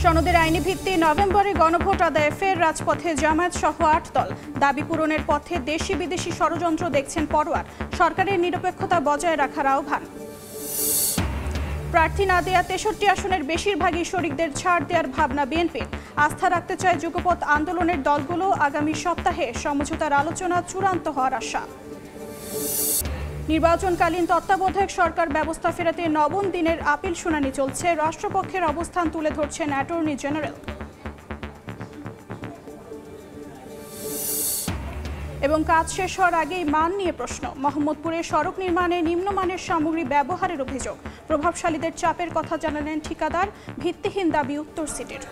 সনদের আইনি ভিত্তি নভেম্বরে গণভোট আদায়ে ফের রাজপথে জামায়াত সহ ৮ দল। দাবি পূরণের পথে দেশি বিদেশি ষড়যন্ত্র দেখছেন পরোয়ার। সরকারের নিরপেক্ষতা বজায় রাখার আহ্বান। প্রার্থী না দেয়া ৬৩ আসনের বেশিরভাগই শরিকদের ছাড় দেওয়ার ভাবনা বিএনপির। আস্থা রাখতে চায় যুগপৎ আন্দোলনের দলগুলো। আগামী সপ্তাহে সমঝোতার আলোচনা চূড়ান্ত হওয়ার আশা। নির্বাচনকালীন তত্ত্বাবধায়ক সরকার ব্যবস্থা ফেরাতে নবম দিনের আপিল শুনানি চলছে। রাষ্ট্রপক্ষের অবস্থান তুলে ধরছেন অ্যাটর্নি জেনারেল। এবং কাজ শেষ হওয়ার আগেই মান নিয়ে প্রশ্ন। মোহাম্মদপুরে সড়ক নির্মাণে নিম্নমানের সামগ্রী ব্যবহারের অভিযোগ। প্রভাবশালীদের চাপের কথা জানালেন ঠিকাদার। ভিত্তিহীন দাবি উত্তর সিটির।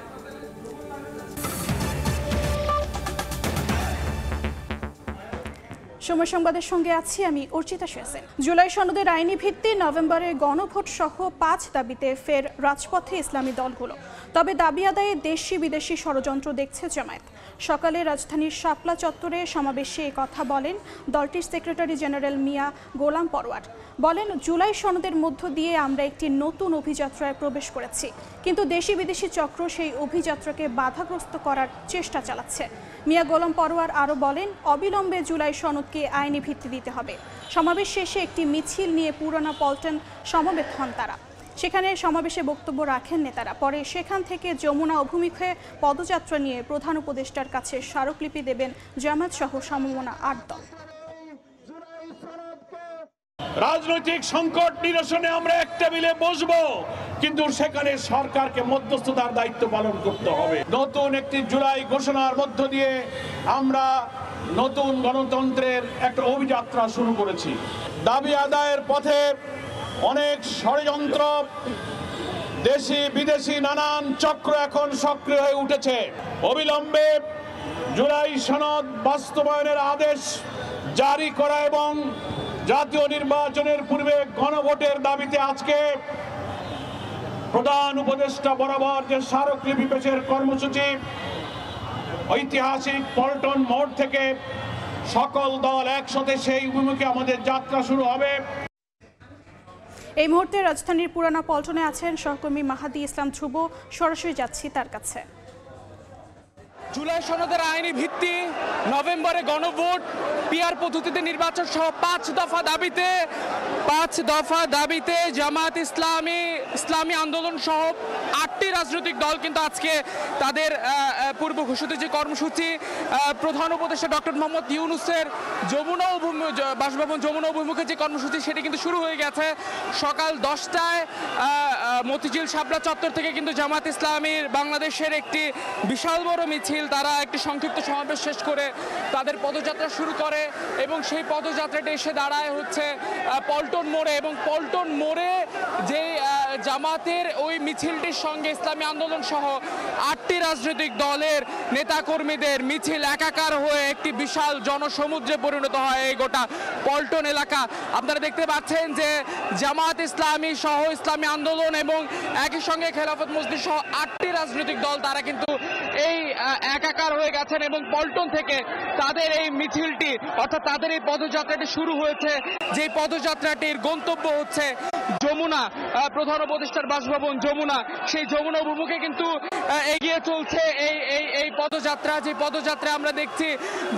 সময় সংবাদের সঙ্গে আছি আমি অর্চিতা শেখসেন। জুলাই সনদের আইনি ভিত্তি নভেম্বরে গণভোট সহ ৫ দাবিতে ফের রাজপথে ইসলামী দলগুলো। তবে দাবি আদায়ে দেশি বিদেশি ষড়যন্ত্র দেখছে জামায়াত। সকালে রাজধানীর শাপলা চত্বরে সমাবেশে কথা বলেন দলটির সেক্রেটারি জেনারেল মিয়া গোলাম পরোয়ার। বলেন, জুলাই সনদের মধ্য দিয়ে আমরা একটি নতুন অভিযাত্রায় প্রবেশ করেছি, কিন্তু দেশি বিদেশি চক্র সেই অভিযাত্রাকে বাধাগ্রস্ত করার চেষ্টা চালাচ্ছে। মিয়া গোলাম পরোয়ার আরও বলেন, অবিলম্বে জুলাই সনদকে আইনি ভিত্তি দিতে হবে। সমাবেশ শেষে একটি মিছিল নিয়ে পুরানা পল্টন সমবেত হন তারা। সেখানে সমাবেশে বক্তব্য রাখেন নেতারা। পরে সেখান থেকে যমুনা অভিমুখে পদযাত্রা নিয়ে প্রধান উপদেষ্টার কাছে স্মারকলিপি দেবেন জামায়াত সহ সমমনা ৮ দল। রাজনৈতিক সংকট নিরসনে আমরা এক টেবিলে বসবো, কিন্তু সেখানে সরকারকে মধ্যস্থতার দায়িত্ব পালন করতে হবে। নতুন একটি জুলাই ঘোষণার মধ্য দিয়ে আমরা নতুন গণতন্ত্রের একটা অভিযাত্রা শুরু করেছি। দাবি আদায়ের পথে অনেক ষড়যন্ত্র, দেশি বিদেশি নানান চক্র এখন সক্রিয় হয়ে উঠেছে। অবিলম্বে জুলাই সনদ বাস্তবায়নের আদেশ জারি করা এবং জাতীয় নির্বাচনের পূর্বে গণভোটের দাবিতে আজকে প্রধান উপদেষ্টা বরাবর যে স্মারকলিপি পেশের কর্মসূচি, ঐতিহাসিক পল্টন মোড় থেকে সকল দল একসাথে সেই অভিমুখে আমাদের যাত্রা শুরু হবে। এই মুহূর্তে রাজধানীর পুরানা পল্টনে আছেন সহকর্মী মাহাদি ইসলাম ধ্রুব। সরাসরি যাচ্ছি তার কাছে। জুলাই সনদের আইনি ভিত্তি, নভেম্বরে গণভোট, পিআর পদ্ধতিতে নির্বাচন সহ ৫ দফা দাবিতে জামায়াত ইসলামী আন্দোলন সহ ৮টি রাজনৈতিক দল কিন্তু আজকে তাদের পূর্ব ঘোষিত যে কর্মসূচি, প্রধান উপদেষ্টা ডক্টর মোহাম্মদ ইউনূসের বাসভবন যমুনা অভিমুখে যে কর্মসূচি, সেটি কিন্তু শুরু হয়ে গেছে। সকাল 10টায় মতিঝিল শাপলা চত্বর থেকে কিন্তু জামায়াত ইসলামীর বাংলাদেশের একটি বিশাল বড় মিছিল, তারা একটি সংক্ষিপ্ত সমাবেশ শেষ করে তাদের পদযাত্রা শুরু করে এবং সেই পদযাত্রাটি এসে দাঁড়ায় হচ্ছে পল্টন মোড়ে। এবং পল্টন মোড়ে যে জামাতের ওই মিছিলটির সঙ্গে ইসলামী আন্দোলন সহ ৮টি রাজনৈতিক দলের নেতাকর্মীদের মিছিল একাকার হয়ে একটি বিশাল জনসমুদ্রে পরিণত হয় এই গোটা পল্টন এলাকা। আপনারা দেখতে পাচ্ছেন যে জামাত ইসলামী সহ ইসলামী আন্দোলন এবং একই সঙ্গে খেলাফত মজলিস সহ ৮টি রাজনৈতিক দল তারা কিন্তু এই একাকার হয়ে গেছেন এবং পল্টন থেকে তাদের এই মিছিলটি অর্থাৎ তাদের এই পদযাত্রাটি শুরু হয়েছে। যে পদযাত্রাটির গন্তব্য হচ্ছে যমুনা, প্রধান উপদেষ্টার বাসভবন যমুনা। সেই যমুনা অভিমুখে কিন্তু এগিয়ে চলছে এই পদযাত্রা। যে পদযাত্রা আমরা দেখছি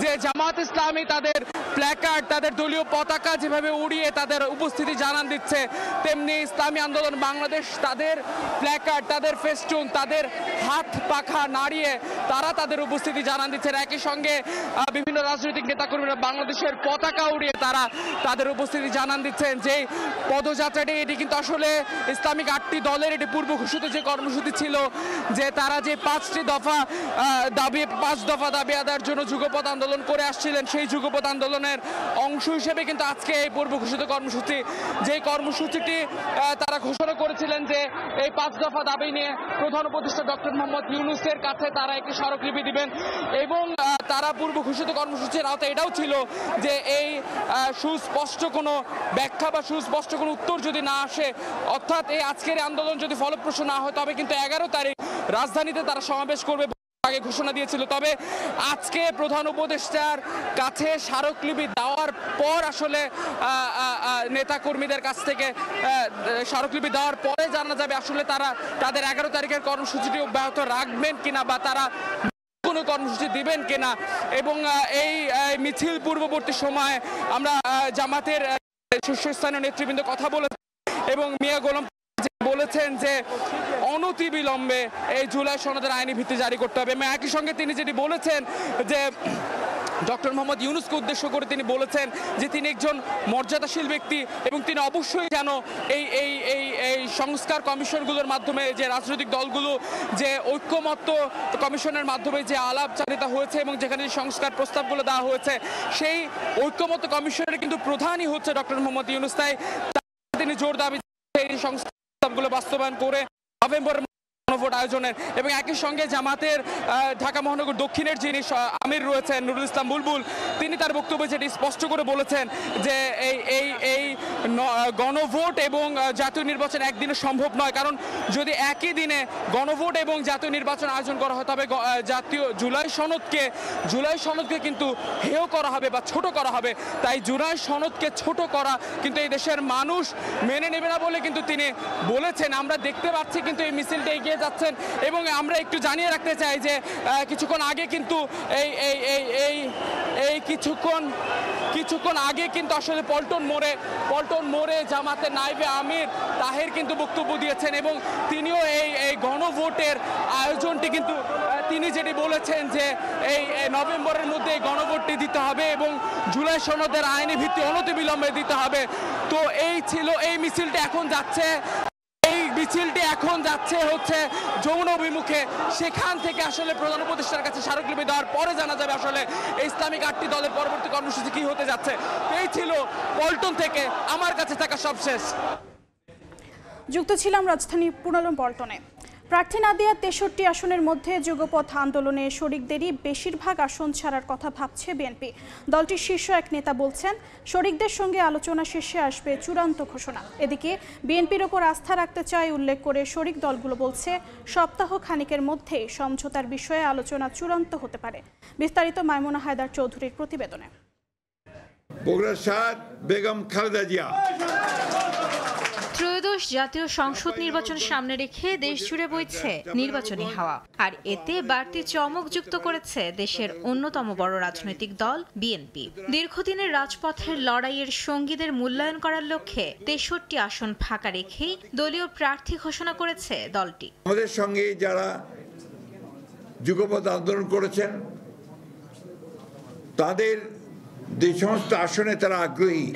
যে জামাত ইসলামী তাদের প্ল্যাকার্ড, তাদের দলীয় পতাকা যেভাবে উড়িয়ে তাদের উপস্থিতি জানান দিচ্ছে, তেমনি ইসলামী আন্দোলন বাংলাদেশ তাদের প্ল্যাকার্ড, তাদের ফেস্টুন, তাদের হাত পাখা নাড়িয়ে তারা তাদের উপস্থিতি জানান দিচ্ছেন। একই সঙ্গে বিভিন্ন রাজনৈতিক নেতাকর্মীরা বাংলাদেশের পতাকা উড়িয়ে তারা তাদের উপস্থিতি জানান দিচ্ছেন। যে পদযাত্রাটি এটি কিন্তু আসলে ইসলামিক ৮টি দলের এটি পূর্ব ঘোষিত যে কর্মসূচি ছিল, যে তারা যে ৫ দফা দাবি আদায়ের জন্য যুগপৎ আন্দোলন করে আসছিলেন, সেই যুগপৎ আন্দোলনের অংশ হিসেবে কিন্তু আজকে এই পূর্ব ঘোষিত কর্মসূচি, যে কর্মসূচিটি তারা ঘোষণা করেছিলেন যে এই ৫ দফা দাবি নিয়ে প্রধান উপদেষ্টা ডক্টর মোহাম্মদ ইউনূসের কাছে তারা একটি স্মারকলিপি দিবেন। এবং তারা পূর্ব ঘোষিত কর্মসূচির আওতায় এটাও ছিল যে এই সুস্পষ্ট কোনো ব্যাখ্যা বা সুস্পষ্ট কোনো উত্তর যদি না আসে, অর্থাৎ এই আজকের আন্দোলন যদি ফলপ্রসূ না হয়, তবে কিন্তু 11 তারিখ রাজধানীতে তারা সমাবেশ করবে আগে ঘোষণা দিয়েছিল। তবে আজকে প্রধান উপদেষ্টার কাছে স্মারকলিপি দেওয়ার পর আসলে নেতা কর্মীদের কাছ থেকে স্মারকলিপি দেওয়ার পরে জানা যাবে আসলে তারা তাদের 11 তারিখের কর্মসূচিটি অব্যাহত রাখবেন কিনা বা তারা কোনো কর্মসূচি দিবেন কিনা। এবং এই মিছিল পূর্ববর্তী সময়ে আমরা জামাতের শীর্ষস্থানীয় নেতৃবৃন্দ কথা বলেছেন এবং মিয়া গোলাম বলেছেন যে অনতিবিলম্বে এই জুলাই সনদের আইনি ভিত্তি জারি করতে হবে। এবং একই সঙ্গে তিনি যেটি বলেছেন যে ডক্টর মোহাম্মদ ইউনূসকে উদ্দেশ্য করে তিনি বলেছেন যে তিনি একজন মর্যাদাশীল ব্যক্তি এবং তিনি অবশ্যই যেন এই এই এই এই সংস্কার কমিশনগুলোর মাধ্যমে যে রাজনৈতিক দলগুলো যে ঐক্যমত্য কমিশনের মাধ্যমে যে আলাপচারিতা হয়েছে এবং যেখানে যে সংস্কার প্রস্তাবগুলো দেওয়া হয়েছে সেই ঐক্যমত্য কমিশনের কিন্তু প্রধানই হচ্ছে ডক্টর মোহাম্মদ ইউনূস। তাই তিনি জোর দাবি এই সংস্কারগুলো বাস্তবায়ন করে নভেম্বরের গণভোট আয়োজনের। এবং একই সঙ্গে জামাতের ঢাকা মহানগর দক্ষিণের যিনি আমির রয়েছেন নুরুল ইসলাম বুলবুল, তিনি তার বক্তব্যে যেটি স্পষ্ট করে বলেছেন যে এই গণভোট এবং জাতীয় নির্বাচন একদিনে সম্ভব নয়, কারণ যদি একই দিনে গণভোট এবং জাতীয় নির্বাচন আয়োজন করা হয় তবে জাতীয় জুলাই সনদকে কিন্তু হেয় করা হবে বা ছোট করা হবে। তাই জুলাই সনদকে ছোট করা কিন্তু এই দেশের মানুষ মেনে নেবে না বলে কিন্তু তিনি বলেছেন। আমরা দেখতে পাচ্ছি কিন্তু এই মিছিলটা এগিয়ে যাচ্ছেন এবং আমরা একটু জানিয়ে রাখতে চাই যে কিছুক্ষণ আগে কিন্তু কিছুক্ষণ আগে কিন্তু আসলে পল্টন মোড়ে জামাতের নায়েবে আমির তাহের কিন্তু বক্তব্য দিয়েছেন এবং তিনিও এই গণভোটের আয়োজনটি কিন্তু তিনি যেটি বলেছেন যে এই নভেম্বরের মধ্যে এই গণভোটটি দিতে হবে এবং জুলাই সনদের আইনি ভিত্তি অনতিবিলম্বে দিতে হবে। তো এই ছিল এই মিছিলটি এখন যাচ্ছে হচ্ছে যমুনা অভিমুখে। সেখান থেকে আসলে প্রধান উপদেষ্টার কাছে স্মারকলিপি দেওয়ার পরে জানা যাবে আসলে এই ইসলামিক 8টি দলের পরবর্তী কর্মসূচি কি হতে যাচ্ছে। এই ছিল পল্টন থেকে আমার কাছে থাকা সবশেষ। যুক্ত ছিলাম রাজধানী পুনলম পল্টনে। প্রার্থী না দেওয়া 63 আসনের মধ্যে যুগপথ আন্দোলনে শরিকদেরই বেশিরভাগ আসন ছাড়ার কথা ভাবছে বিএনপি। দলটির শীর্ষ এক নেতা বলছেন শরিকদের সঙ্গে আলোচনা শেষে আসবে চূড়ান্ত ঘোষণা। এদিকে বিএনপির ওপর আস্থা রাখতে চায় উল্লেখ করে শরিক দলগুলো বলছে সপ্তাহ খানিকের মধ্যে সমঝোতার বিষয়ে আলোচনা চূড়ান্ত হতে পারে। বিস্তারিত মাইমুনা হায়দার চৌধুরীর প্রতিবেদনে। বগুড়ার সাদ বেগম খালেদা জিয়া। ত্রয়োদশ জাতীয় সংসদ নির্বাচন সামনে রেখে দেশ জুড়ে বইছে নির্বাচনী হাওয়া, আর এতে বাড়তি চমক যুক্ত করেছে দেশের অন্যতম বড় রাজনৈতিক দল বিএনপি। দীর্ঘদিনের রাজপথের লড়াইয়ের সঙ্গীদের মূল্যায়ন করার লক্ষ্যে 63 আসন ফাঁকা রেখেই দলীয় প্রার্থী ঘোষণা করেছে দলটি। আমাদের সঙ্গে যারা যুগপথ আন্দোলন করেছেন তাদের যে সমস্ত আসনে তারা আগ্রহী,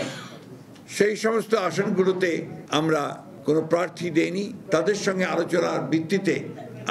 সেই সমস্ত আসনগুলোতে আমরা কোনো প্রার্থী দেইনি। তাদের সঙ্গে আলোচনার ভিত্তিতে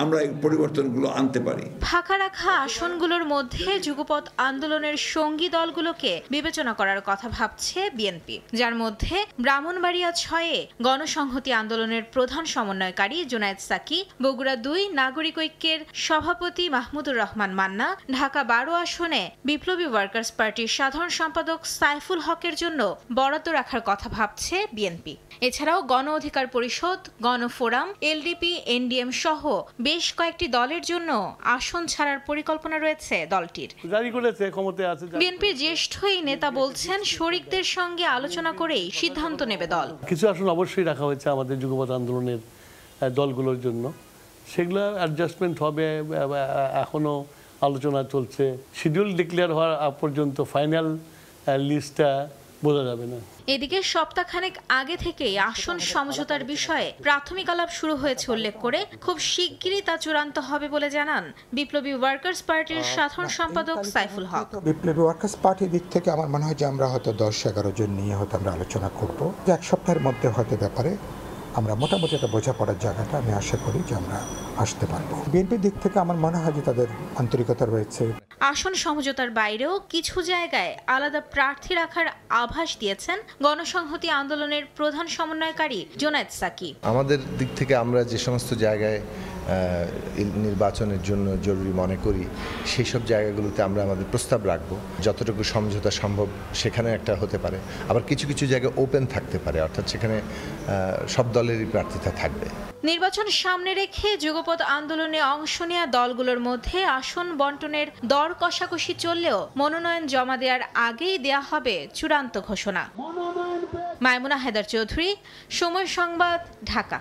আমরা এই পরিবর্তনগুলো আনতে পারি। ফাঁকা রাখা আসনগুলোর মধ্যে যুগপথ আন্দোলনের সঙ্গী দলগুলোকে বিবেচনা করার কথা ভাবছে বিএনপি, যার মধ্যে ব্রাহ্মণবাড়িয়া 6-এ গণসংহতি আন্দোলনের প্রধান সমন্বয়কারী জুনায়েদ সাকি, বগুড়া 2 নাগরিক ঐক্যের সভাপতি মাহমুদুর রহমান মান্না, ঢাকা 12 আসনে বিপ্লবী ওয়ার্কার্স পার্টির সাধারণ সম্পাদক সাইফুল হকের জন্য বরাদ্দ রাখার কথা ভাবছে বিএনপি। এছাড়াও গণ অধিকার পরিষদ, গণফোরাম, এলডিপি, এনডিএম সহ বেশ কয়েকটি দলের জন্য আসন ছাড়ার পরিকল্পনা রয়েছে দলটির। বিএনপির জ্যেষ্ঠ এই নেতা বলছেন শরিকদের সঙ্গে আলোচনা করেই সিদ্ধান্ত নেবে দল। কিছু আসন অবশ্যই রাখা হয়েছে আমাদের যুগপথ আন্দোলনের দলগুলোর জন্য, সেগুলো অ্যাডজাস্টমেন্ট হবে, এখনো আলোচনা চলছে। শিডিউল ডিক্লেয়ার হওয়ার পর্যন্ত ফাইনাল লিস্টটা বোঝা যাবে না। এদিকে সপ্তাহখানেক আগে থেকেই আসন সমঝোতার বিষয়ে প্রাথমিক আলাপ শুরু হয়েছে উল্লেখ করে খুব শিগগিরই তা চূড়ান্ত হবে বলে জানান বিপ্লবী ওয়ার্কার্স পার্টির সাধারণ সম্পাদক সাইফুল হক। বিপ্লবী ওয়ার্কার্স পার্টির দিক থেকে আমার মনে হয় যে আমরা হয়তো 10-11 জন নিয়ে হয়তো আমরা আলোচনা করব, যে এক সপ্তাহের মধ্যে হয়তো ব্যাপারে আমরা মোটামুটি একটা বোঝাপড়ার জায়গাটা আমি আশা করি যে আমরা আসতে পারবো। বিএনপির দিক থেকে আমার মনে হয় যে তাদের আন্তরিকতা রয়েছে। আসন সমঝোতার বাইরেও কিছু জায়গায় আলাদা প্রার্থী রাখার আভাস দিয়েছেন গণসংহতি আন্দোলনের প্রধান সমন্বয়কারী জুনায়েদ সাকি। আমাদের দিক থেকে আমরা যে সমস্ত জায়গায় নির্বাচনের জন্য জরুরি মনে করি সেই সব জায়গাগুলোতে আমরা আমাদের প্রস্তাব রাখবো। যতটুকু সমঝোতা সম্ভব সেখানে একটা হতে পারে, আবার কিছু কিছু জায়গায় ওপেন থাকতে পারে, অর্থাৎ সেখানে সব দলেরই প্রার্থিতা থাকবে। নির্বাচন সামনে রেখে যুগপৎ আন্দোলনে অংশ নেওয়া দলগুলোর মধ্যে আসন বন্টনের দর কষাকষি চললেও মনোনয়ন জমা দেওয়ার আগেই দেয়া হবে চূড়ান্ত ঘোষণা। মাইমুনা হায়দার চৌধুরী, সময় সংবাদ, ঢাকা।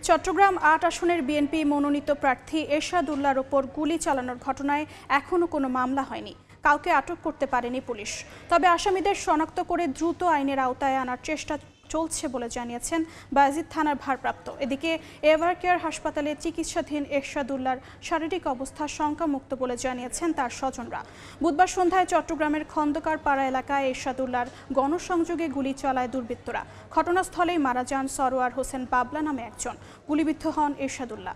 চট্টগ্রাম ৮ আসনের বিএনপি মনোনীত প্রার্থী এরশাদুল্লাহর ওপর গুলি চালানোর ঘটনায় এখনও কোনো মামলা হয়নি। কাউকে আটক করতে পারেনি পুলিশ। তবে আসামিদের শনাক্ত করে দ্রুত আইনের আওতায় আনার চেষ্টা চলছে বলে জানিয়েছেন বায়েজিদ থানার ভারপ্রাপ্ত। এদিকে এভার কেয়ার হাসপাতালে চিকিৎসাধীন এরশাদুল্লাহর শারীরিক অবস্থা শঙ্কামুক্ত বলে জানিয়েছেন তার স্বজনরা। বুধবার সন্ধ্যায় চট্টগ্রামের খন্দকার পাড়া এলাকায় এরশাদুল্লাহর গণসংযোগে গুলি চালায় দুর্বৃত্তরা। ঘটনাস্থলেই মারা যান সরোয়ার হোসেন বাবলা নামে একজন। গুলিবিদ্ধ হন এরশাদুল্লাহ।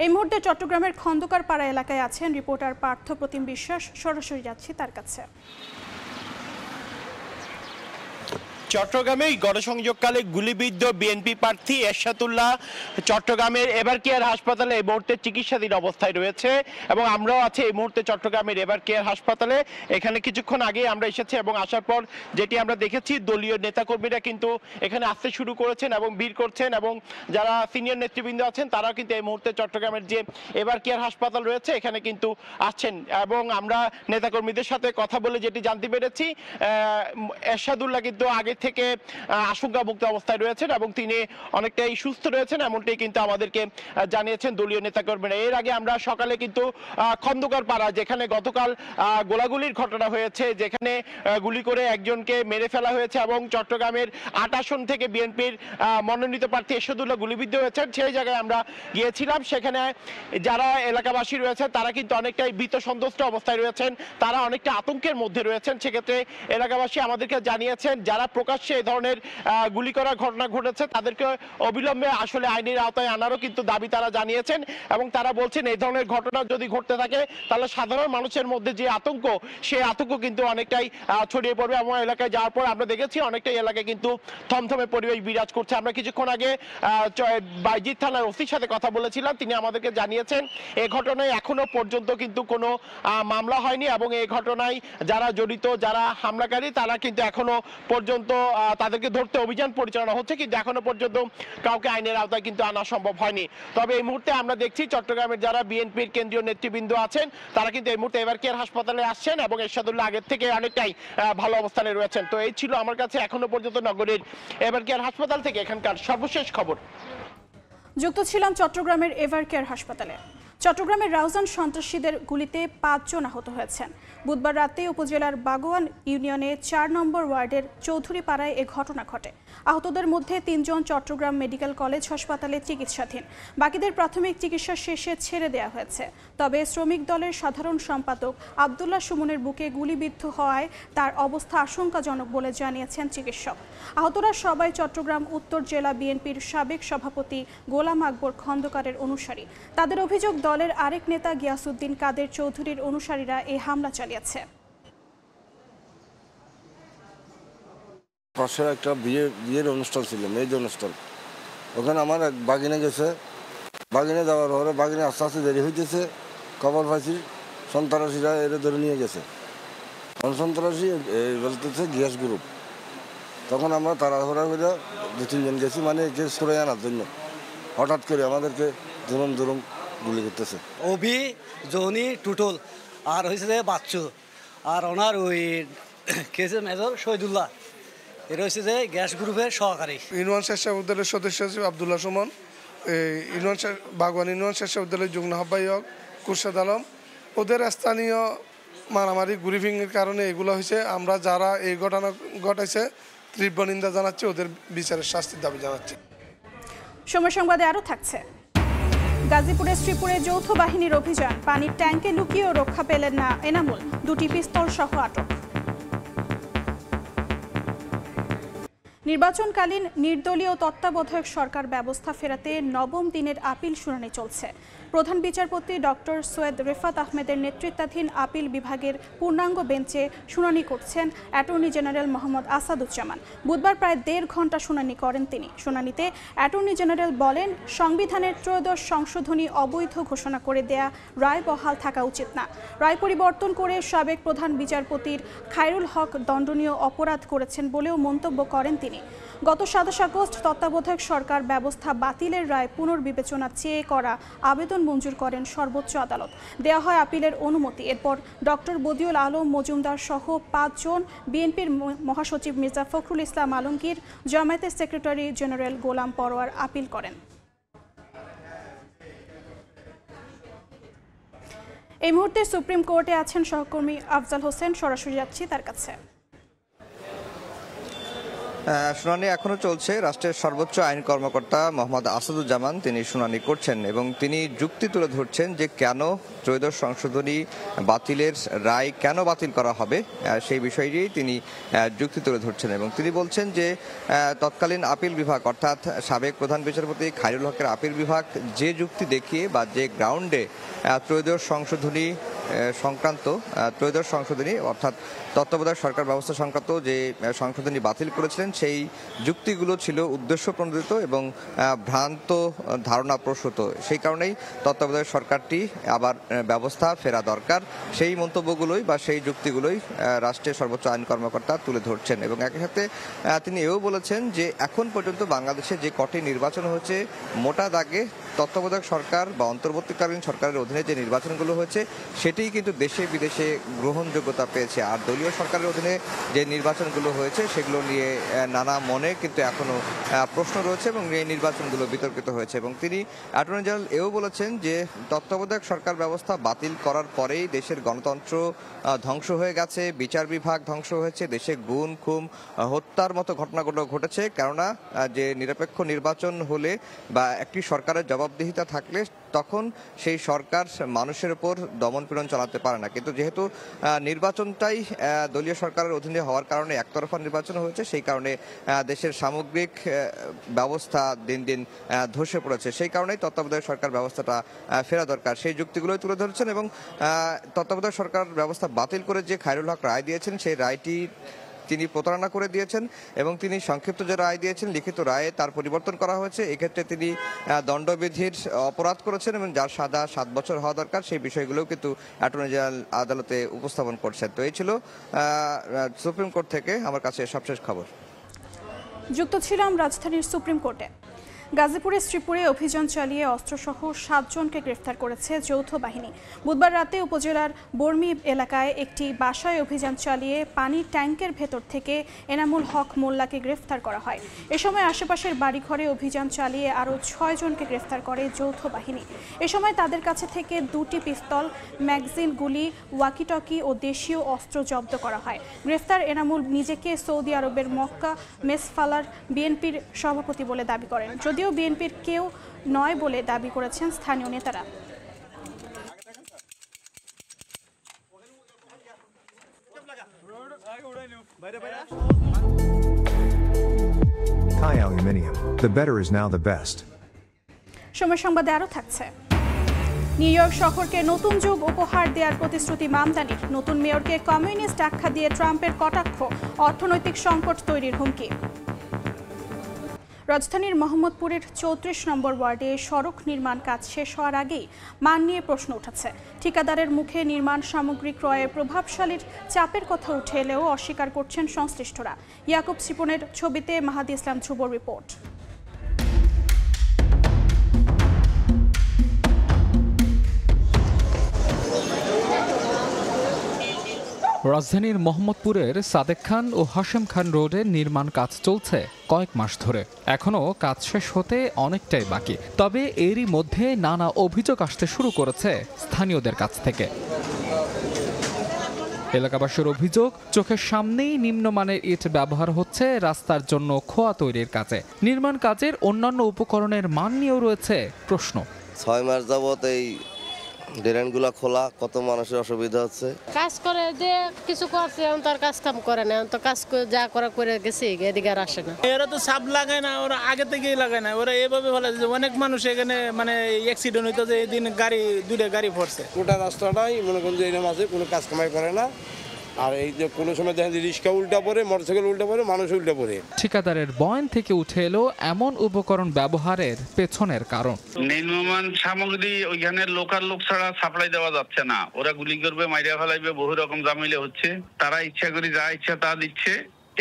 এই মুহূর্তে চট্টগ্রামের খন্দকার পাড়া এলাকায় আছেন রিপোর্টার পার্থ প্রতিম বিশ্বাস। সরাসরি যাচ্ছি তার কাছে। চট্টগ্রামে গণসংযোগকালে গুলিবিদ্ধ বিএনপি প্রার্থী এরশাদুল্লাহ চট্টগ্রামের এভার কেয়ার হাসপাতালে এই মুহূর্তে চিকিৎসাধীন অবস্থায় রয়েছে এবং আমরাও আছি এই মুহূর্তে চট্টগ্রামের এভার কেয়ার হাসপাতালে। এখানে কিছুক্ষণ আগে আমরা এসেছি এবং আসার পর যেটি আমরা দেখেছি দলীয় নেতাকর্মীরা কিন্তু এখানে আসতে শুরু করেছেন এবং ভিড় করছেন এবং যারা সিনিয়র নেতৃবৃন্দ আছেন তারাও কিন্তু এই মুহূর্তে চট্টগ্রামের যে এভার কেয়ার হাসপাতাল রয়েছে এখানে কিন্তু আসছেন এবং আমরা নেতাকর্মীদের সাথে কথা বলে যেটি জানতে পেরেছি এরশাদুল্লাহ কিন্তু আগে থেকে আশঙ্কামুক্ত অবস্থায় রয়েছেন এবং তিনি অনেকটাই সুস্থ রয়েছেন এমনটাই কিন্তু আমাদেরকে জানিয়েছেন দলীয় নেতাকর্মীরা। এর আগে আমরা সকালে কিন্তু খন্দকার পাড়া যেখানে গতকাল গোলাগুলির ঘটনা হয়েছে, যেখানে গুলি করে একজনকে মেরে ফেলা হয়েছে এবং চট্টগ্রামের ৮ আসন থেকে বিএনপির মনোনীত প্রার্থী এরশাদুল্লাহ গুলিবিদ্ধ হয়েছেন, সেই জায়গায় আমরা গিয়েছিলাম। সেখানে যারা এলাকাবাসী রয়েছেন তারা কিন্তু অনেকটাই ভীত সন্ত্রস্ত অবস্থায় রয়েছেন, তারা অনেকটা আতঙ্কের মধ্যে রয়েছেন। সেক্ষেত্রে এলাকাবাসী আমাদেরকে জানিয়েছেন যারা প্রকাশ্যে এই ধরনের গুলি করার ঘটনা ঘটেছে তাদেরকে অবিলম্বে আসলে আইনের আওতায় আনারও কিন্তু দাবি তারা জানিয়েছেন এবং তারা বলছেন এই ধরনের ঘটনা যদি ঘটতে থাকে তাহলে সাধারণ মানুষের মধ্যে যে আতঙ্ক সেই আতঙ্ক কিন্তু অনেকটাই ছড়িয়ে পড়বে। এবং এলাকায় যাওয়ার পর আমরা দেখেছি অনেকটাই এলাকায় কিন্তু থমথমে পরিবেশ বিরাজ করছে। আমরা কিছুক্ষণ আগে বায়েজিদ থানার ওসির সাথে কথা বলেছিলাম, তিনি আমাদেরকে জানিয়েছেন এই ঘটনায় এখনো পর্যন্ত কিন্তু কোনো মামলা হয়নি এবং এই ঘটনায় যারা জড়িত যারা হামলাকারী তারা কিন্তু এখনো পর্যন্ত তাদেরকে ধরতে অভিযান পরিচালনা হচ্ছে, কিন্তু এখনো পর্যন্ত কাউকে আইনের আওতায় কিন্তু আনা সম্ভব হয়নি। তবে এই মুহূর্তে আমরা দেখছি চট্টগ্রামের যারা বিএনপির কেন্দ্রীয় নেতৃবৃন্দ আছেন তারা কিন্তু এই মুহূর্তে এভার কেয়ার হাসপাতালে আসছেন এবং এরশাদুল্লাহ আগের থেকে অনেকটাই ভালো অবস্থানে রয়েছেন। তো এই ছিল আমার কাছে এখনো পর্যন্ত নগরীর এভার কেয়ার হাসপাতাল থেকে এখানকার সর্বশেষ খবর। যুক্ত ছিলাম চট্টগ্রামের এভার কেয়ার হাসপাতালে। চট্টগ্রামের রাউজান সন্ত্রাসীদের গুলিতে 5 জন আহত হয়েছেন। বুধবার রাতে উপজেলার বাগোয়ান ইউনিয়নে 4 নম্বর ওয়ার্ডের চৌধুরীপাড়ায় এ ঘটনা ঘটে। আহতদের মধ্যে 3 জন চট্টগ্রাম মেডিকেল কলেজ হাসপাতালে চিকিৎসাধীন। বাকিদের প্রাথমিক চিকিৎসা শেষে ছেড়ে দেওয়া হয়েছে। তবে শ্রমিক দলের সাধারণ সম্পাদক আব্দুল্লাহ সুমনের বুকে গুলিবিদ্ধ হওয়ায় তার অবস্থা আশঙ্কাজনক বলে জানিয়েছেন চিকিৎসক। আহতরা সবাই চট্টগ্রাম উত্তর জেলা বিএনপির সাবেক সভাপতি গোলাম আকবর খন্দকারের অনুসারী। তাদের অভিযোগ দলের আরেক নেতা গিয়াসউদ্দিন কাদের চৌধুরীর অনুসারীরা এই হামলা চালিয়েছে। পাশে একটা বিয়ের অনুষ্ঠান ছিল, মেয়েজ অনুষ্ঠান। ওখানে আমার এক বাগিনে গেছে, বাগিনে যাওয়ার পরে বাগিনে আস্তে আস্তে দেরি হইতেছে, খবর পাইছি সন্ত্রাসীরা এরা ধরে নিয়ে গেছে। সন্ত্রাসী বলতেছে গ্যাস গ্রুপ। তখন আমরা তাড়াহুড়া করে 2-3 জন গেছি, মানে একে সরে আনার জন্য। হঠাৎ করে আমাদেরকে দুরম গুলি করতেছে। অভি, জনি, টুটল আর হয়েছে বাচ্চু আর ওনার ওই কেসে মেজর শহীদুল্লাহ, এর হয়েছে যে গ্যাস গ্রুপের সহকারী। ইউনিয়ন স্বেচ্ছাবিদ্যালয়ের সদস্য আব্দুল্লাহ সুমন, বাগওয়ান ইউনিয়ন স্বেচ্ছাবিদ্যালয়ের যুগ্ম আহ্বায়ক কুরশেদ আলম। ওদের স্থানীয় মারামারি গ্রুপিংয়ের কারণে এগুলো হয়েছে। আমরা যারা এই ঘটনা ঘটাইছে তীব্র নিন্দা জানাচ্ছি, ওদের বিচারের শাস্তির দাবি জানাচ্ছি। সময় সংবাদে আরও থাকছে। গাজীপুরের শ্রীপুরে যৌথ বাহিনীর অভিযান, পানির ট্যাঙ্কে লুকিয়েও রক্ষা পেলেন না এনামুল, 2টি পিস্তল সহ আটক। নির্বাচনকালীন নির্দলীয় তত্ত্বাবধায়ক সরকার ব্যবস্থা ফেরাতে নবম দিনের আপিল শুনানি চলছে। প্রধান বিচারপতি ডক্টর সৈয়দ রেফাত আহমেদের নেতৃত্বাধীন আপিল বিভাগের পূর্ণাঙ্গ বেঞ্চে শুনানি করছেন অ্যাটর্নি জেনারেল মোহাম্মদ আসাদুজ্জামান। বুধবার প্রায় 1.5 ঘণ্টা শুনানি করেন তিনি। শুনানিতে অ্যাটর্নি জেনারেল বলেন, সংবিধানের 13 সংশোধনী অবৈধ ঘোষণা করে দেয়া রায় বহাল থাকা উচিত না। রায় পরিবর্তন করে সাবেক প্রধান বিচারপতির খায়রুল হক দণ্ডনীয় অপরাধ করেছেন বলেও মন্তব্য করেন তিনি। গত 27 আগস্ট তত্ত্বাবধায়ক সরকার ব্যবস্থা বাতিলের রায় পুনর্বিবেচনা চেয়ে করা আবেদন মঞ্জুর করেন সর্বোচ্চ আদালত। দেয়া হয় আপিলের অনুমতি। এরপর ডক্টর বদিউল আলম মজুমদার সহ 5 জন, বিএনপির মহাসচিব মির্জা ফখরুল ইসলাম আলমগীর, জামায়াতের সেক্রেটারি জেনারেল গোলাম পরোয়ার আপিল করেন। এই মুহূর্তে সুপ্রিম কোর্টে আছেন সহকর্মী আফজাল হোসেন, সরাসরি যাচ্ছি তার কাছে। শুনানি এখনো চলছে। রাষ্ট্রের সর্বোচ্চ আইন কর্মকর্তা মোহাম্মদ আসাদুজ্জামান তিনি শুনানি করছেন এবং তিনি যুক্তি তুলে ধরছেন যে কেন 13 সংশোধনী বাতিলের রায় কেন বাতিল করা হবে সেই বিষয়টি তিনি যুক্তি তুলে ধরছেন এবং তিনি বলছেন যে তৎকালীন আপিল বিভাগ অর্থাৎ সাবেক প্রধান বিচারপতি খায়রুল হকের আপিল বিভাগ যে যুক্তি দেখিয়ে বা যে গ্রাউন্ডে 13 সংশোধনী সংক্রান্ত 13 সংশোধনী অর্থাৎ তত্ত্বাবধায়ক সরকার ব্যবস্থা সংক্রান্ত যে সংশোধনী বাতিল করেছিলেন সেই যুক্তিগুলো ছিল উদ্দেশ্য প্রণোদিত এবং ভ্রান্ত ধারণা প্রসূত। সেই কারণেই তত্ত্বাবধায়ক সরকারটি আবার ব্যবস্থা ফেরা দরকার, সেই মন্তব্যগুলোই বা সেই যুক্তিগুলোই রাষ্ট্রের সর্বোচ্চ আইন কর্মকর্তা তুলে ধরছেন এবং একই সাথে তিনি এও বলেছেন যে এখন পর্যন্ত বাংলাদেশে যে কটি নির্বাচন হয়েছে মোটা দাগে তত্ত্বাবধায়ক সরকার বা অন্তর্বর্তীকালীন সরকারের অধীনে যে নির্বাচনগুলো হয়েছে সেটিই কিন্তু দেশে বিদেশে গ্রহণযোগ্যতা পেয়েছে। আর দলীয় সরকারের অধীনে যে নির্বাচনগুলো হয়েছে সেগুলো নিয়ে নানা মনে কিন্তু এখনো প্রশ্ন রয়েছে এবং এই নির্বাচনগুলো বিতর্কিত হয়েছে এবং তিনি অ্যাটর্নি জেনারেল এও বলেছেন যে তত্ত্বাবধায়ক সরকার ব্যবস্থা বাতিল করার পরেই দেশের গণতন্ত্র ধ্বংস হয়ে গেছে, বিচার বিভাগ ধ্বংস হয়েছে, দেশে গুম খুম হত্যার মতো ঘটনাগুলো ঘটেছে। কেননা যে নিরপেক্ষ নির্বাচন হলে বা একটি সরকারের জবাবদিহিতা থাকলে তখন সেই সরকার মানুষের উপর দমনপীড়ন চালাতে পারে না, কিন্তু যেহেতু নির্বাচনটাই দলীয় সরকারের অধীনে হওয়ার কারণে একতরফা নির্বাচন হয়েছে সেই কারণে দেশের সামগ্রিক ব্যবস্থা দিন দিন ধসে পড়েছে। সেই কারণেই তত্ত্বাবধায়ক সরকার ব্যবস্থাটা ফেরা দরকার সেই যুক্তিগুলোই তুলে ধরেছেন এবং তত্ত্বাবধায়ক সরকার ব্যবস্থা বাতিল করে যে খায়রুল হক রায় দিয়েছেন সেই রায়টি তিনি প্রতারণা করে দিয়েছেন এবং তিনি সংক্ষিপ্ত যে রায় দিয়েছেন লিখিত রায়ে তার পরিবর্তন করা হয়েছে। এক্ষেত্রে তিনি দণ্ডবিধির অপরাধ করেছেন এবং যার সাজা 7 বছর হওয়া দরকার সেই বিষয়গুলোও কিন্তু অ্যাটর্নি জেনারেল আদালতে উপস্থাপন করছেন। তো এই ছিল সুপ্রিম কোর্ট থেকে আমার কাছে সবশেষ খবর। যুক্ত ছিলাম রাজধানীর সুপ্রিম কোর্টে। গাজীপুরের শ্রীপুরে অভিযান চালিয়ে অস্ত্রসহ 7 জনকে গ্রেফতার করেছে যৌথ বাহিনী। বুধবার রাতে উপজেলার বর্মি এলাকায় একটি বাসায় অভিযান চালিয়ে পানির ট্যাঙ্কের ভেতর থেকে এনামুল হক মোল্লাকে গ্রেফতার করা হয়। এ সময় আশেপাশের বাড়িঘরে অভিযান চালিয়ে আরও 6 জনকে গ্রেফতার করে যৌথ বাহিনী। এ সময় তাদের কাছে থেকে 2টি পিস্তল, ম্যাগজিন, গুলি, ওয়াকিটকি ও দেশীয় অস্ত্র জব্দ করা হয়। গ্রেফতার এনামুল নিজেকে সৌদি আরবের মক্কা মেসফালার বিএনপির সভাপতি বলে দাবি করেন, যদিও বিএনপির কেউ নয় বলে দাবি করেছেন স্থানীয় নেতারা। Thai Aluminium. The better is now the best. সময় সংবাদে আরও থাকছে। নিউ ইয়র্ক শহরকে নতুন যুগ উপহার দেওয়ার প্রতিশ্রুতি মামদানির। নতুন মেয়রকে কমিউনিস্ট আখ্যা দিয়ে ট্রাম্পের কটাক্ষ, অর্থনৈতিক সংকট তৈরির হুমকি। রাজধানীর মোহাম্মদপুরের 34 নম্বর ওয়ার্ডে সড়ক নির্মাণ কাজ শেষ হওয়ার আগেই মান নিয়ে প্রশ্ন উঠেছে। ঠিকাদারের মুখে নির্মাণ সামগ্রী ক্রয়ে প্রভাবশালীর চাপের কথা উঠে এলেও অস্বীকার করছেন সংশ্লিষ্টরা। ইয়াকুব সিপনের ছবিতে মাহাদি ইসলাম ধ্রুবর রিপোর্ট। রাজধানীর মোহাম্মদপুরের সাদেক খান ও হাশেম খান রোডে নির্মাণ কাজ চলছে কয়েক মাস ধরে। এখনও কাজ শেষ হতে অনেকটাই বাকি, তবে এরই মধ্যে নানা অভিযোগ আসতে শুরু করেছে স্থানীয়দের কাছ থেকে। এলাকাবাসীর অভিযোগ, চোখের সামনেই নিম্নমানের ইট ব্যবহার হচ্ছে রাস্তার জন্য খোয়া তৈরির কাজে। নির্মাণ কাজের অন্যান্য উপকরণের মান নিয়েও রয়েছে প্রশ্ন। 6 মাস যাবত এই ড্রেনগুলো খোলা, কত মানুষের অসুবিধা হচ্ছে। কাজ করে যে কিছু করছে, এখন তার কাজ কাম করে না, তো কাজ যা করা করে গেছে এদিকে আর আসে না। এরা তো সাপ লাগায় না, ওরা আগে থেকেই লাগায় না, ওরা এভাবে বলে যে অনেক মানুষ এখানে মানে অ্যাক্সিডেন্ট হইতো, যে এই দিন দুইটা গাড়ি পড়ছে। গোটা রাস্তাটাই মনে করেন যে এরকম আছে, কোনো কাজ কামাই করে না। আর এই যে কোনো সময় দেখেন যে রিক্সা উল্টা পড়ে, মোটরসাইকেল উল্টা পড়ে, মানুষ উল্টা পড়ে। ঠিকাদারের বয়ান থেকে উঠে এলো এমন উপকরণ ব্যবহারের পেছনের কারণ। নির্মাণ সামগ্রী ওইখানে লোকাল লোক ছাড়া সাপ্লাই দেওয়া যাচ্ছে না, ওরা গুলি করবে, মাইরা ফেলাইবে, বহু রকম জামিলে হচ্ছে। তারা ইচ্ছা করে যা ইচ্ছা তা দিচ্ছে,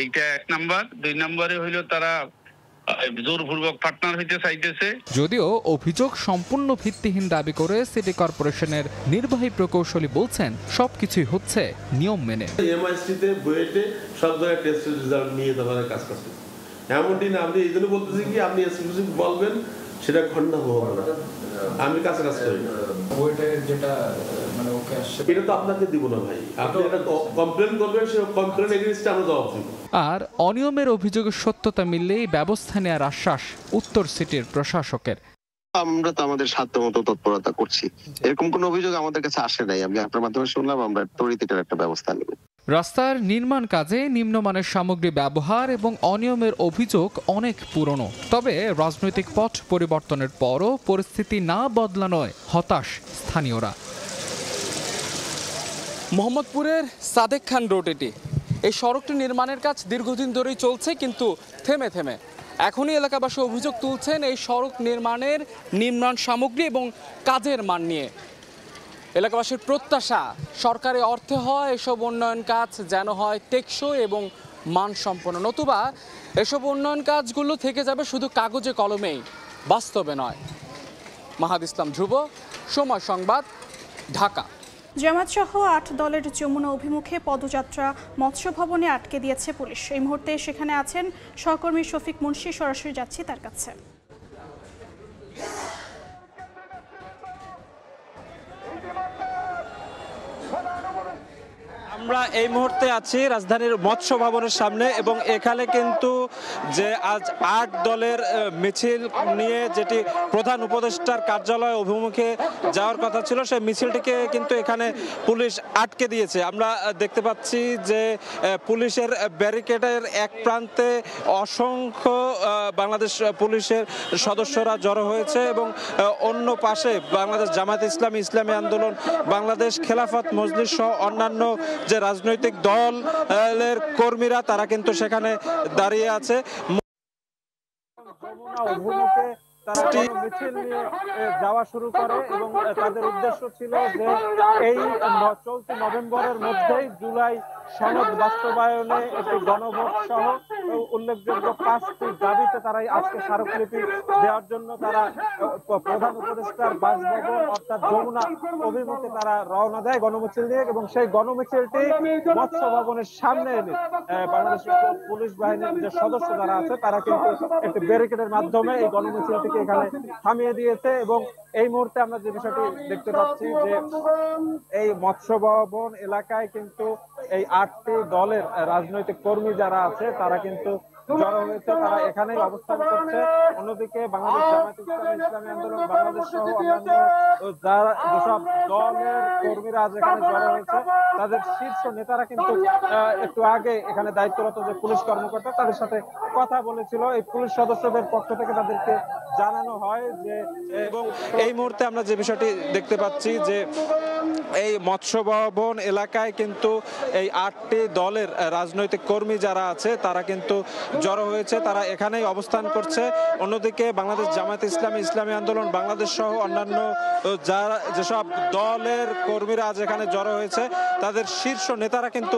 এইটা 1 নাম্বার। 2 নম্বরে হইলো তারা জোরপূর্বক পার্টনার হইতে চাইতেছে। যদিও অভিযোগ সম্পূর্ণ ভিত্তিহীন দাবি করে সিটি কর্পোরেশনের নির্বাহী প্রকৌশলী বলছেন সবকিছুই হচ্ছে নিয়ম মেনে। এমআইসিতে বুয়েটে সব জায়গায় টেস্ট রেজাল্ট নিয়ে তারা কাজ করছে। এমনটি না, আপনি এই জন্য বলতেছি কি আপনি এক্সক্লুসিভ বলবেন সেটা খন্ডা হবো না, আমি কাজ করি যেটা মানে ওকে আসছে এটা তো আপনাকে দিব না ভাই, আপনি এটা কমপ্লেন করবেন, সে কমপ্লেন এগেইনস্টে আমরা জবাব দিব। আর অনিয়মের অভিযোগের সত্যতা মিললেই ব্যবস্থা নেওয়ার আশ্বাস উত্তর সিটির প্রশাসকের। আমরা তো আমাদের সাধ্যমতো তৎপরতা করছি, এরকম কোনো অভিযোগ আমাদের কাছে আসে নাই, আমি আপনার মাধ্যমে শুনলাম, আমরা ত্বরিত একটা ব্যবস্থা নেব। রাস্তার নির্মাণ কাজে নিম্নমানের সামগ্রী ব্যবহার এবং অনিয়মের অভিযোগ অনেক পুরনো। তবে রাজনৈতিক পথ পরিবর্তনের পরও পরিস্থিতি না বদলানোয় হতাশ স্থানীয়রা। মোহাম্মদপুরের সাদেক খান রোড এটি। এই সড়কটি নির্মাণের কাজ দীর্ঘদিন ধরেই চলছে, কিন্তু থেমে থেমে। এখনই এলাকাবাসী অভিযোগ তুলছেন এই সড়ক নির্মাণের নির্মাণ সামগ্রী এবং কাজের মান নিয়ে। এলাকাবাসীর প্রত্যাশা সরকারি অর্থে হয় এসব উন্নয়ন কাজ যেন হয় টেকসই এবং মানসম্পন্ন, নতুবা এসব উন্নয়ন কাজগুলো থেকে যাবে শুধু কাগজে কলমেই, বাস্তবে নয়। মাহাদ ইসলাম ধ্রুব, সময় সংবাদ, ঢাকা। জামায়াতসহ 8 দলের যমুনা অভিমুখে পদযাত্রা মৎস্য ভবনে আটকে দিয়েছে পুলিশ। এই মুহূর্তে সেখানে আছেন সহকর্মী শফিক মুন্সি, সরাসরি যাচ্ছি তার কাছে। আমরা এই মুহূর্তে আছি রাজধানীর মৎস্য ভবনের সামনে এবং এখানে কিন্তু যে আজ 8 দলের মিছিল নিয়ে যেটি প্রধান উপদেষ্টার কার্যালয় অভিমুখে যাওয়ার কথা ছিল, সেই মিছিলটিকে কিন্তু এখানে পুলিশ আটকে দিয়েছে। আমরা দেখতে পাচ্ছি যে পুলিশের ব্যারিকেডের এক প্রান্তে অসংখ্য বাংলাদেশ পুলিশের সদস্যরা জড়ো হয়েছে এবং অন্য পাশে বাংলাদেশ জামায়াত ইসলামী, ইসলামী আন্দোলন বাংলাদেশ, খেলাফত মজলিস সহ অন্যান্য যে রাজনৈতিক দলের কর্মীরা তারা কিন্তু সেখানে দাঁড়িয়ে আছে। তারা মিছিল নিয়ে যাওয়া শুরু করে এবং তাদের উদ্দেশ্য ছিল যে এই চলতি নভেম্বরের মধ্যেই জুলাই সনদ বাস্তবায়নে একটি গণভোট সহ উল্লেখযোগ্য 5টি দাবিতে তারা আজকে স্মারকলিপি দেওয়ার জন্য তারা প্রধান উপদেষ্টার বাসভবন অর্থাৎ যমুনা অভিমুখে তারা রওনা দেয় গণমিছিল নিয়ে এবং সেই গণমিছিলটি মৎস্য ভবনের সামনে এনে বাংলাদেশ পুলিশ বাহিনীর যে সদস্য যারা আছে তারা কিন্তু একটি ব্যারিকেডের মাধ্যমে এই গণমিছিলটিকে এখানে থামিয়ে দিয়েছে। এবং এই মুহূর্তে আমরা যে বিষয়টি দেখতে পাচ্ছি যে এই মৎস্য ভবন এলাকায় কিন্তু এই 8টি দলের রাজনৈতিক কর্মী যারা আছে তারা কিন্তু জড়ো হয়েছে, তারা এখানেই অবস্থান করছে। অন্যদিকে বাংলাদেশ জামায়াত ইসলামী, ইসলামী আন্দোলন বাংলাদেশ সহ অন্যান্য যারা যেসব দলের কর্মীরা আজ এখানে জড়ো হয়েছে তাদের শীর্ষ নেতারা কিন্তু একটু আগে এখানে দায়িত্বরত যে পুলিশ কর্মকর্তা তাদের সাথে কথা বলেছিল। এই পুলিশ সদস্যদের পক্ষ থেকে তাদেরকে জানানো হয় যে, এবং এই মুহূর্তে আমরা যে বিষয়টি দেখতে পাচ্ছি যে এই মৎস্য ভবন এলাকায় কিন্তু এই 8টি দলের রাজনৈতিক কর্মী যারা আছে তারা কিন্তু জড়ো হয়েছে, তারা এখানেই অবস্থান করছে। অন্যদিকে বাংলাদেশ জামায়াত ইসলামী, ইসলামী আন্দোলন বাংলাদেশ সহ অন্যান্য যারা যেসব দলের কর্মীরা আজ এখানে জড়ো হয়েছে তাদের শীর্ষ নেতারা কিন্তু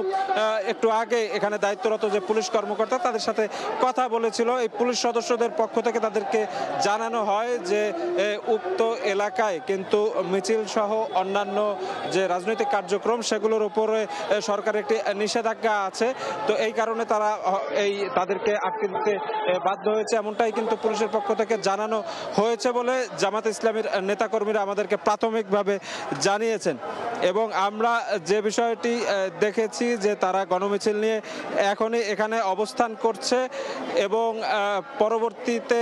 একটু আগে এখানে দায়িত্বরত যে পুলিশ কর্মকর্তা তাদের সাথে কথা বলেছিল। এই পুলিশ সদস্যদের পক্ষ থেকে তাদেরকে জানানো হয় যে উক্ত এলাকায় কিন্তু মিছিল সহ অন্যান্য যে রাজনৈতিক কার্যক্রম সেগুলোর উপরে সরকারের একটি নিষেধাজ্ঞা আছে, তো এই কারণে তারা তাদেরকে তাদেরকে আটকে দিতে বাধ্য হয়েছে, এমনটাই কিন্তু পুলিশের পক্ষ থেকে জানানো হয়েছে বলে জামাত ইসলামীর নেতাকর্মীরা আমাদেরকে প্রাথমিকভাবে জানিয়েছেন। এবং আমরা যে বিষয়টি দেখেছি যে তারা গণমিছিল নিয়ে এখনই এখানে অবস্থান করছে এবং পরবর্তীতে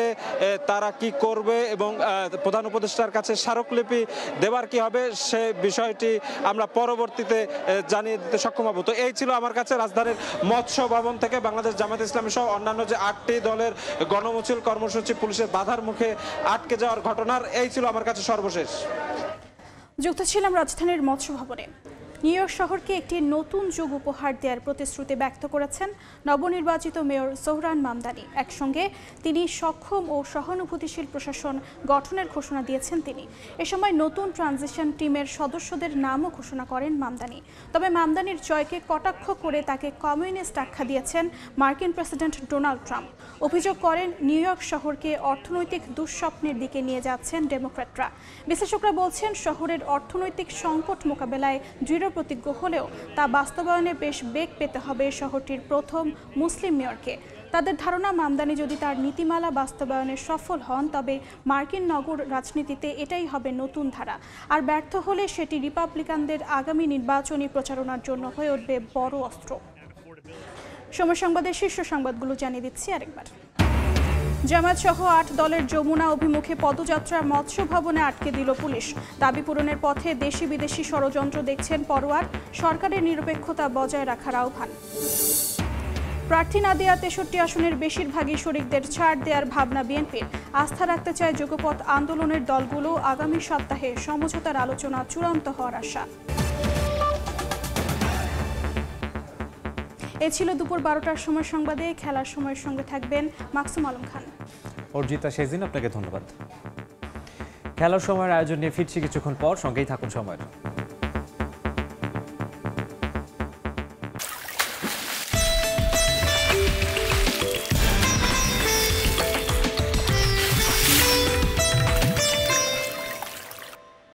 তারা কি করবে এবং প্রধান উপদেষ্টার কাছে স্মারকলিপি দেবার কি হবে সে বিষয়টি আমরা পরবর্তীতে জানিয়ে দিতে সক্ষম হব। তো এই ছিল আমার কাছে রাজধানীর মৎস্য ভবন থেকে বাংলাদেশ জামাত ইসলামী সহ অন্যান্য যে 8টি দলের গণমিছিল কর্মসূচি পুলিশের বাধার মুখে আটকে যাওয়ার ঘটনার এই ছিল আমার কাছে সর্বশেষ। যুক্ত ছিলাম রাজধানীর মৎস্য ভবনে। নিউ ইয়র্ক শহরকে একটি নতুন যুগ উপহার দেওয়ার প্রতিশ্রুতি ব্যক্ত করেছেন নবনির্বাচিত মেয়র সোহরান মামদানি। একসঙ্গে তিনি সক্ষম ও সহানুভূতিশীল প্রশাসন গঠনের ঘোষণা দিয়েছেন তিনি। এ সময় নতুন ট্রানজিশন টিমের সদস্যদের নামও ঘোষণা করেন মামদানি। তবে মামদানির জয়কে কটাক্ষ করে তাকে কমিউনিস্ট আখ্যা দিয়েছেন মার্কিন প্রেসিডেন্ট ডোনাল্ড ট্রাম্প। অভিযোগ করেন নিউ ইয়র্ক শহরকে অর্থনৈতিক দুঃস্বপ্নের দিকে নিয়ে যাচ্ছেন ডেমোক্র্যাটরা। বিশ্লেষকরা বলছেন শহরের অর্থনৈতিক সংকট মোকাবেলায় দৃঢ় প্রতিজ্ঞ হলেও তা বাস্তবায়নে বেশ বেগ পেতে হবে শহরটির প্রথম মুসলিম মেয়রকে। তাদের ধারণা মামদানি যদি তার নীতিমালা বাস্তবায়নে সফল হন তবে মার্কিন নগর রাজনীতিতে এটাই হবে নতুন ধারা, আর ব্যর্থ হলে সেটি রিপাবলিকানদের আগামী নির্বাচনী প্রচারণার জন্য হয়ে উঠবে বড় অস্ত্র। সময় সংবাদের শীর্ষ সংবাদগুলো জানিয়ে দিচ্ছি আরেকবার। জামায়াত সহ 8 দলের যমুনা অভিমুখে পদযাত্রা মৎস্য ভবনে আটকে দিল পুলিশ। দাবি পূরণের পথে দেশি বিদেশি ষড়যন্ত্র দেখছেন পরোয়ার, সরকারের নিরপেক্ষতা বজায় রাখার আহ্বান। প্রার্থী না দেয়া 63 আসনের বেশিরভাগই শরিকদের ছাড় দেওয়ার ভাবনা বিএনপির। আস্থা রাখতে চায় যুগপৎ আন্দোলনের দলগুলো। আগামী সপ্তাহে সমঝোতার আলোচনা চূড়ান্ত হওয়ার আশা। এ ছিল দুপুর 12টার সময় সংবাদে। খেলার সময়ের সঙ্গে থাকবেন মাকসুম আলম খান। অর্জিতা সেদিন আপনাকে ধন্যবাদ। খেলার সময়ের আয়োজন নিয়ে ফিরছি কিছুক্ষণ পর, সঙ্গেই থাকুন সময়।